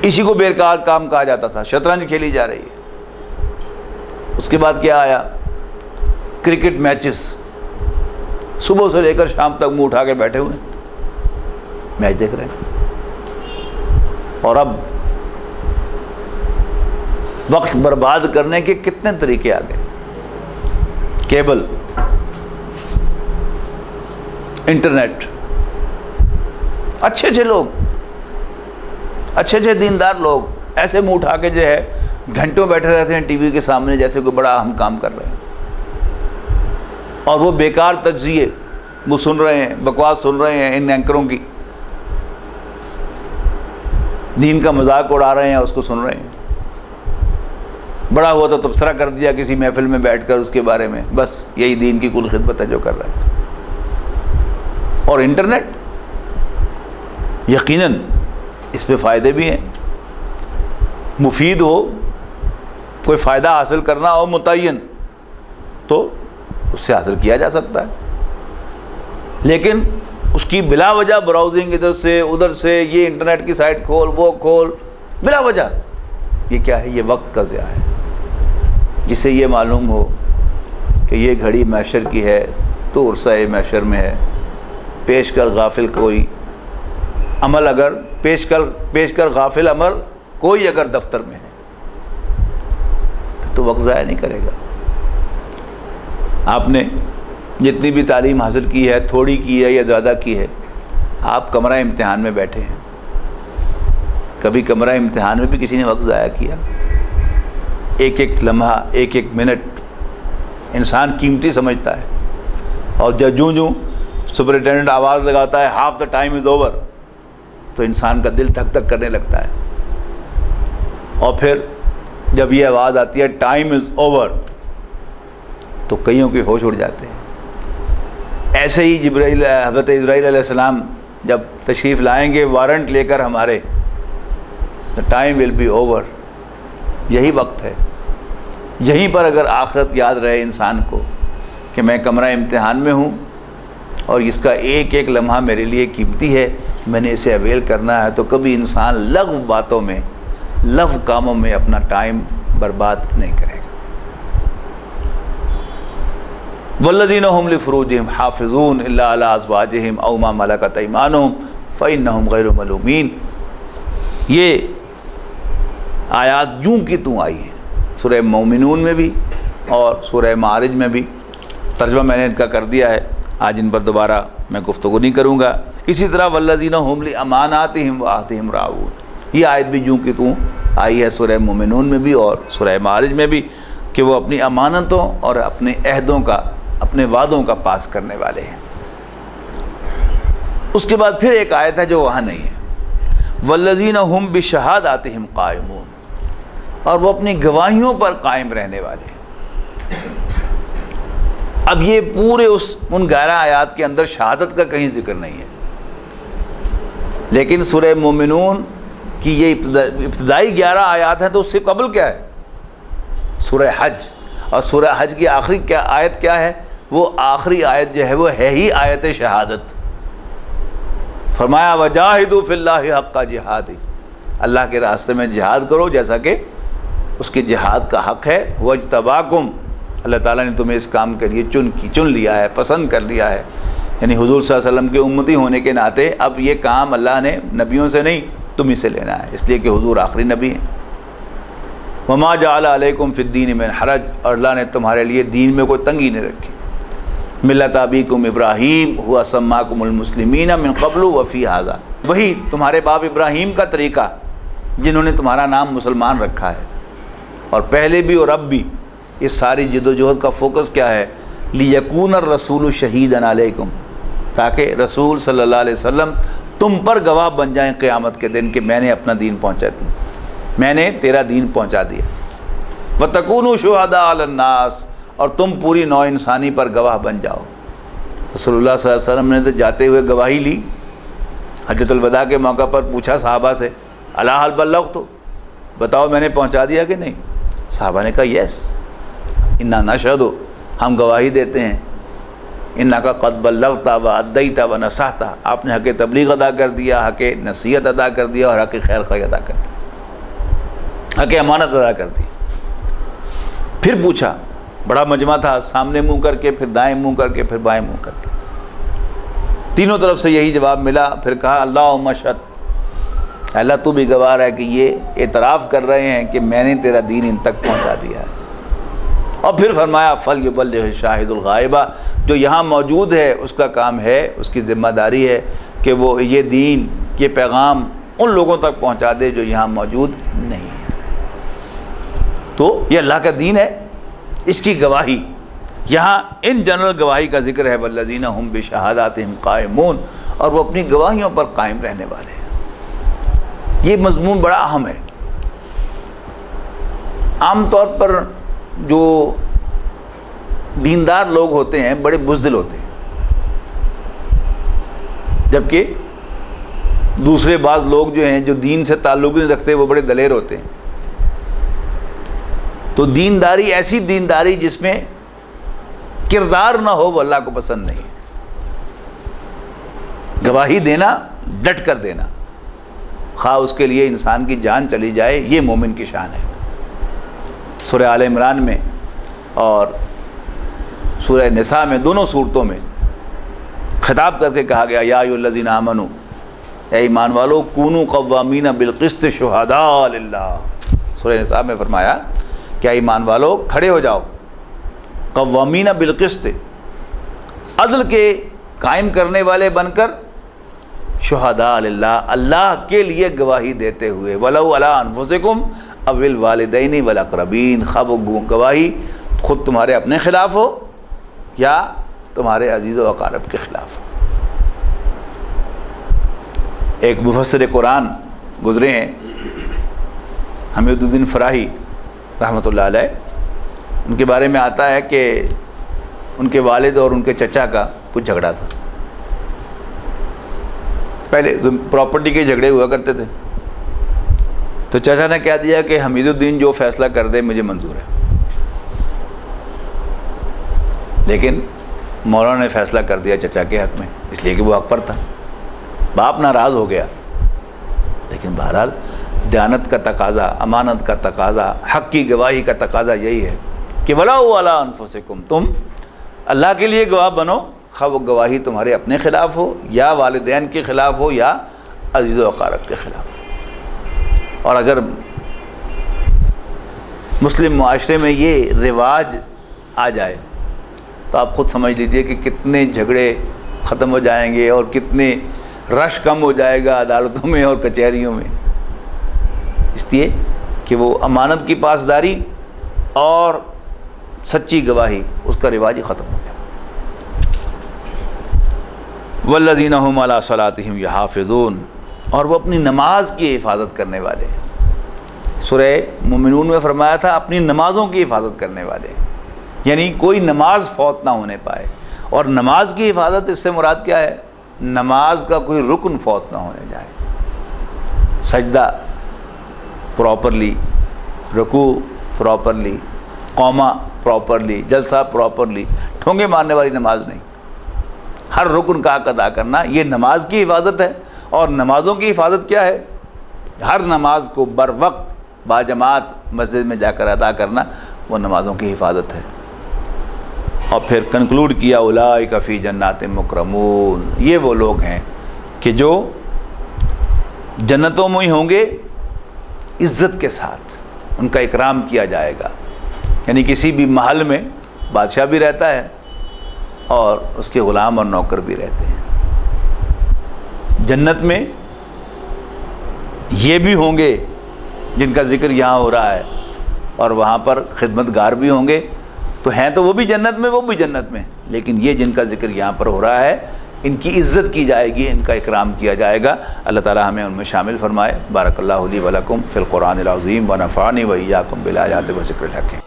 اسی کو بیکار کام کہا جاتا تھا، شطرنج کھیلی جا رہی ہے۔ اس کے بعد کیا آیا؟ کرکٹ میچز، صبح سے لے کر شام تک منہ اٹھا کے بیٹھے ہوئے میچ دیکھ رہے ہیں۔ اور اب وقت برباد کرنے کے کتنے طریقے آ گئے، کیبل، انٹرنیٹ۔ اچھے لوگ، اچھے دیندار لوگ ایسے منہ اٹھا کے جو ہے گھنٹوں بیٹھے رہتے ہیں ٹی وی کے سامنے جیسے کوئی بڑا اہم کام کر رہے ہیں، اور وہ بیکار تجزیے وہ سن رہے ہیں، بکواس سن رہے ہیں ان اینکروں کی، دین کا مذاق اڑا رہے ہیں، اس کو سن رہے ہیں۔ بڑا ہوا تو تبصرہ کر دیا کسی محفل میں بیٹھ کر اس کے بارے میں، بس یہی دین کی کل خدمت ہے جو کر رہا ہے۔ اور انٹرنیٹ یقیناً اس پہ فائدے بھی ہیں، مفید ہو، کوئی فائدہ حاصل کرنا ہو متعین تو اس سے حاصل کیا جا سکتا ہے، لیکن اس کی بلا وجہ براؤزنگ ادھر سے ادھر سے، یہ انٹرنیٹ کی سائٹ کھول، وہ کھول، بلا وجہ، یہ کیا ہے؟ یہ وقت کا ضیاع ہے۔ جسے یہ معلوم ہو کہ یہ گھڑی محشر کی ہے تو عرصہ محشر میں ہے، پیش کر غافل کوئی عمل، اگر پیش کر غافل عمل کوئی اگر دفتر میں ہے تو وقت ضائع نہیں کرے گا۔ آپ نے جتنی بھی تعلیم حاصل کی ہے، تھوڑی کی ہے یا زیادہ کی ہے، آپ کمرہ امتحان میں بیٹھے ہیں، کبھی کمرہ امتحان میں بھی کسی نے وقت ضائع کیا؟ ایک ایک لمحہ، ایک ایک منٹ انسان قیمتی سمجھتا ہے، اور جوں سپرنٹینڈنٹ آواز لگاتا ہے half the time is over تو انسان کا دل دھک دھک کرنے لگتا ہے، اور پھر جب یہ آواز آتی ہے ٹائم از اوور تو کئیوں کے ہوش اڑ جاتے ہیں۔ ایسے ہی حضرت جبرائیل علیہ السلام جب تشریف لائیں گے وارنٹ لے کر ہمارے، the time will be over، یہی وقت ہے۔ یہیں پر اگر آخرت یاد رہے انسان کو کہ میں کمرہ امتحان میں ہوں اور اس کا ایک ایک لمحہ میرے لیے قیمتی ہے، میں نے اسے اویل کرنا ہے، تو کبھی انسان لغو باتوں میں، لغو کاموں میں اپنا ٹائم برباد نہیں کرے گا۔ والذین هم لفروجہم حافظون الا علی ازواجہم او ما ملکت ایمانہم فانہم غیر ملومین۔ یہ آیات جوں کی توں آئی ہیں سورہ مومنون میں بھی اور سورہ معارج میں بھی، ترجمہ میں نے ان کا کر دیا ہے، آج ان پر دوبارہ میں گفتگو نہیں کروں گا۔ اسی طرح والذین هم لاماناتہم وعہدہم راعون، یہ آیت بھی جوں کی توں آئی ہے سورہ مومنون میں بھی اور سورہ معارج میں بھی، کہ وہ اپنی امانتوں اور اپنے عہدوں کا اپنے وعدوں کا پاس کرنے والے ہیں۔ اس کے بعد پھر ایک آیت ہے جو وہاں نہیں ہے، والذین هم بشہاداتہم قائمون، اور وہ اپنی گواہیوں پر قائم رہنے والے ہیں۔ اب یہ پورے ان 11 آیات کے اندر شہادت کا کہیں ذکر نہیں ہے، لیکن سورہ مومنون کی یہ ابتدائی 11 آیات ہیں، تو اس سے قبل کیا ہے؟ سورہ حج، اور سورہ حج کی آخری آیت کیا ہے؟ وہ آخری آیت جو ہے وہ ہے ہی آیت شہادت۔ فرمایا وجاہدوا فی اللہ حق جہاد، اللہ کے راستے میں جہاد کرو جیسا کہ اس کے جہاد کا حق ہے۔ واجتباکم، اللہ تعالیٰ نے تمہیں اس کام کے لیے چن لیا ہے، پسند کر لیا ہے، یعنی حضور صلی اللہ علیہ وسلم کے امتی ہونے کے ناطے اب یہ کام اللہ نے نبیوں سے نہیں تمہیں سے لینا ہے، اس لیے کہ حضور آخری نبی ہیں۔ وما جعل علیکم فی الدین من حرج، اور اللہ نے تمہارے لیے دین میں کوئی تنگی نہیں رکھی۔ ملت ابیکم ابراہیم ہوا سماکم المسلمین من قبل وفی ھذا، وہی تمہارے باپ ابراہیم کا طریقہ جنہوں نے تمہارا نام مسلمان رکھا ہے، اور پہلے بھی اور اب بھی۔ اس ساری جد و جہد کا فوکس کیا ہے؟ لیکون الرسول شہیدا علیکم، تاکہ رسول صلی اللہ علیہ وسلم تم پر گواہ بن جائیں قیامت کے دن کہ میں نے اپنا دین پہنچا دیا، میں نے تیرا دین پہنچا دیا۔ وتکونوا شہداء علی الناس، اور تم پوری نوع انسانی پر گواہ بن جاؤ۔ رسول اللہ صلی اللہ علیہ وسلم نے تو جاتے ہوئے گواہی لی، حجۃ الوداع کے موقع پر پوچھا صحابہ سے الا هل بلغت، بتاؤ میں نے پہنچا دیا کہ نہیں؟ صحابہ نے کہا یس، انا نشہد، ہم گواہی دیتے ہیں، انک قد بلغت وادیت ونصحت، آپ نے حق تبلیغ ادا کر دیا، حق نصیحت ادا کر دیا، اور حق خیر خواہی ادا کر دی، حق امانت ادا کر دی۔ پھر پوچھا، بڑا مجمع تھا، سامنے منہ کر کے، پھر دائیں منہ کر کے، پھر بائیں منہ کر کے، تینوں طرف سے یہی جواب ملا۔ پھر کہا اللہم اشہد، اللہ تو بھی گواہ ہے کہ یہ اعتراف کر رہے ہیں کہ میں نے تیرا دین ان تک پہنچا دیا ہے۔ اور پھر فرمایا فلیبلغ الشاہد الغائبہ، جو یہاں موجود ہے اس کا کام ہے، اس کی ذمہ داری ہے کہ وہ یہ دین، یہ پیغام ان لوگوں تک پہنچا دے جو یہاں موجود نہیں ہے۔ تو یہ اللہ کا دین ہے، اس کی گواہی یہاں ان جنرل گواہی کا ذکر ہے، والذین هم بشہاداتہم قائمون، اور وہ اپنی گواہیوں پر قائم رہنے والے ہیں۔ یہ مضمون بڑا اہم ہے۔ عام طور پر جو دیندار لوگ ہوتے ہیں بڑے بزدل ہوتے ہیں، جبکہ دوسرے بعض لوگ جو ہیں جو دین سے تعلق نہیں رکھتے وہ بڑے دلیر ہوتے ہیں۔ تو دینداری ایسی دینداری جس میں کردار نہ ہو وہ اللہ کو پسند نہیں ہے۔ گواہی دینا، ڈٹ کر دینا، خواہ اس کے لیے انسان کی جان چلی جائے، یہ مومن کی شان ہے۔ سورہ آل عمران میں اور سورہ نساء میں، دونوں صورتوں میں خطاب کر کے کہا گیا یا ایھا الذین آمنوا، اے ایمان والو، کونوا قوامین بالقسط شہداء للہ۔ سورہ نساء میں فرمایا کہ اے ایمان والو کھڑے ہو جاؤ، قوامین بالقسط، عدل کے قائم کرنے والے بن کر، شہداء للہ، اللہ کے لیے گواہی دیتے ہوئے، ولو علی انفسکم او الوالدین والاقربین، خواہ وہ گواہی خود تمہارے اپنے خلاف ہو یا تمہارے عزیز و اقارب کے خلاف ہو۔ ایک مفسر قرآن گزرے ہیں حمید الدین فراہی رحمۃ اللہ علیہ، ان کے بارے میں آتا ہے کہ ان کے والد اور ان کے چچا کا کچھ جھگڑا تھا۔ پہلے پراپرٹی کے جھگڑے ہوا کرتے تھے، تو چچا نے کہہ دیا کہ حمید الدین جو فیصلہ کر دے مجھے منظور ہے، لیکن مولانا نے فیصلہ کر دیا چچا کے حق میں، اس لیے کہ وہ حق پر تھا۔ باپ ناراض ہو گیا، لیکن بہرحال دیانت کا تقاضا، امانت کا تقاضا، حق کی گواہی کا تقاضا یہی ہے کہ وَلَوْ عَلَىٰ أَنفُسِكُمْ، تم اللہ کے لیے گواہ بنو، خواہ وہ گواہی تمہارے اپنے خلاف ہو یا والدین کے خلاف ہو یا عزیز و اقارب کے خلاف ہو۔ اور اگر مسلم معاشرے میں یہ رواج آ جائے تو آپ خود سمجھ لیجئے کہ کتنے جھگڑے ختم ہو جائیں گے اور کتنے رش کم ہو جائے گا عدالتوں میں اور کچہریوں میں، اس لیے کہ وہ امانت کی پاسداری اور سچی گواہی، اس کا رواج ہی ختم ہو گیا۔ والذین هم علی صلاتہم یحافظون، اور وہ اپنی نماز کی حفاظت کرنے والے ہیں۔ سورہ مومنون میں فرمایا تھا اپنی نمازوں کی حفاظت کرنے والے، یعنی کوئی نماز فوت نہ ہونے پائے۔ اور نماز کی حفاظت اس سے مراد کیا ہے؟ نماز کا کوئی رکن فوت نہ ہونے جائے، سجدہ پراپرلی، رکوع پراپرلی، قومہ پراپرلی، جلسہ پراپرلی، ٹھونگے مارنے والی نماز نہیں، ہر رکن کا حق ادا کرنا، یہ نماز کی حفاظت ہے۔ اور نمازوں کی حفاظت کیا ہے؟ ہر نماز کو بر وقت باجماعت مسجد میں جا کر ادا کرنا، وہ نمازوں کی حفاظت ہے۔ اور پھر کنکلوڈ کیا اولئک فی جنات مکرمون، یہ وہ لوگ ہیں کہ جو جنتوں میں ہی ہوں گے عزت کے ساتھ، ان کا اکرام کیا جائے گا۔ یعنی کسی بھی محل میں بادشاہ بھی رہتا ہے اور اس کے غلام اور نوکر بھی رہتے ہیں، جنت میں یہ بھی ہوں گے جن کا ذکر یہاں ہو رہا ہے، اور وہاں پر خدمت گار بھی ہوں گے، تو ہیں تو وہ بھی جنت میں، وہ بھی جنت میں، لیکن یہ جن کا ذکر یہاں پر ہو رہا ہے ان کی عزت کی جائے گی، ان کا اکرام کیا جائے گا۔ اللہ تعالی ہمیں ان میں شامل فرمائے۔ بارک اللہ لی و لکم فی القرآن العظیم و نفعنی و ایاکم بالآیات و ذکر الحکیم۔